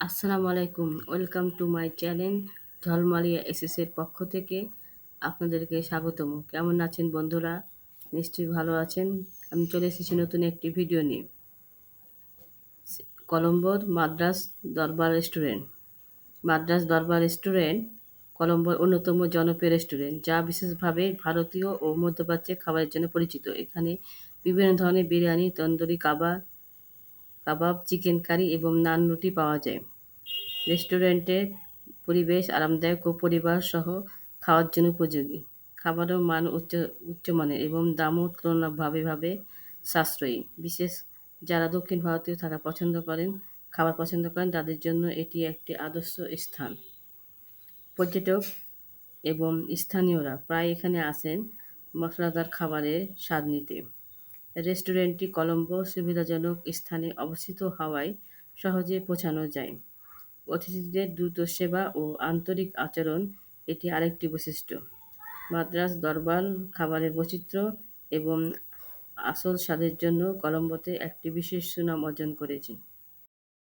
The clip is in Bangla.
আসসালামু আলাইকুম। ওয়েলকাম টু মাই চ্যানেল ঝলমালিয়া এসএসের পক্ষ থেকে আপনাদেরকে স্বাগতম। কেমন আছেন বন্ধুরা? নিশ্চয়ই ভালো আছেন। আমি চলে এসেছি নতুন একটি ভিডিও নিয়ে। কলম্বোর মাদ্রাজ দরবার রেস্টুরেন্ট। মাদ্রাজ দরবার রেস্টুরেন্ট কলম্বোর অন্যতম জনপ্রিয় রেস্টুরেন্ট, যা বিশেষভাবে ভারতীয় ও মধ্যপ্রাচ্যের খাবারের জন্য পরিচিত। এখানে বিভিন্ন ধরনের বিরিয়ানি, তন্দুরি কাবাব, চিকেন কারি এবং নান রুটি পাওয়া যায়। রেস্টুরেন্টের পরিবেশ আরামদায়ক ও পরিবারসহ খাওয়ার জন্য উপযোগী। খাবারের মান উচ্চমানের এবং দামও তুলনামূলকভাবে সাশ্রয়ী। বিশেষ যারা দক্ষিণ ভারতীয় খাবার পছন্দ করেন তাদের জন্য এটি একটি আদর্শ স্থান। পর্যটক এবং স্থানীয়রা প্রায় এখানে আসেন মশলাদার খাবারের স্বাদ নিতে। রেস্টুরেন্টটি কলম্বো সুবিধাজনক স্থানে অবস্থিত হওয়ায় সহজে পৌঁছানো যায়। অতিথিদের দ্রুত সেবা ও আন্তরিক আচরণ এটি আরেকটি বৈশিষ্ট্য। মাদ্রাজ দরবার খাবারের বৈচিত্র্য এবং আসল স্বাদের জন্য কলম্বোতে একটি বিশেষ সুনাম অর্জন করেছে।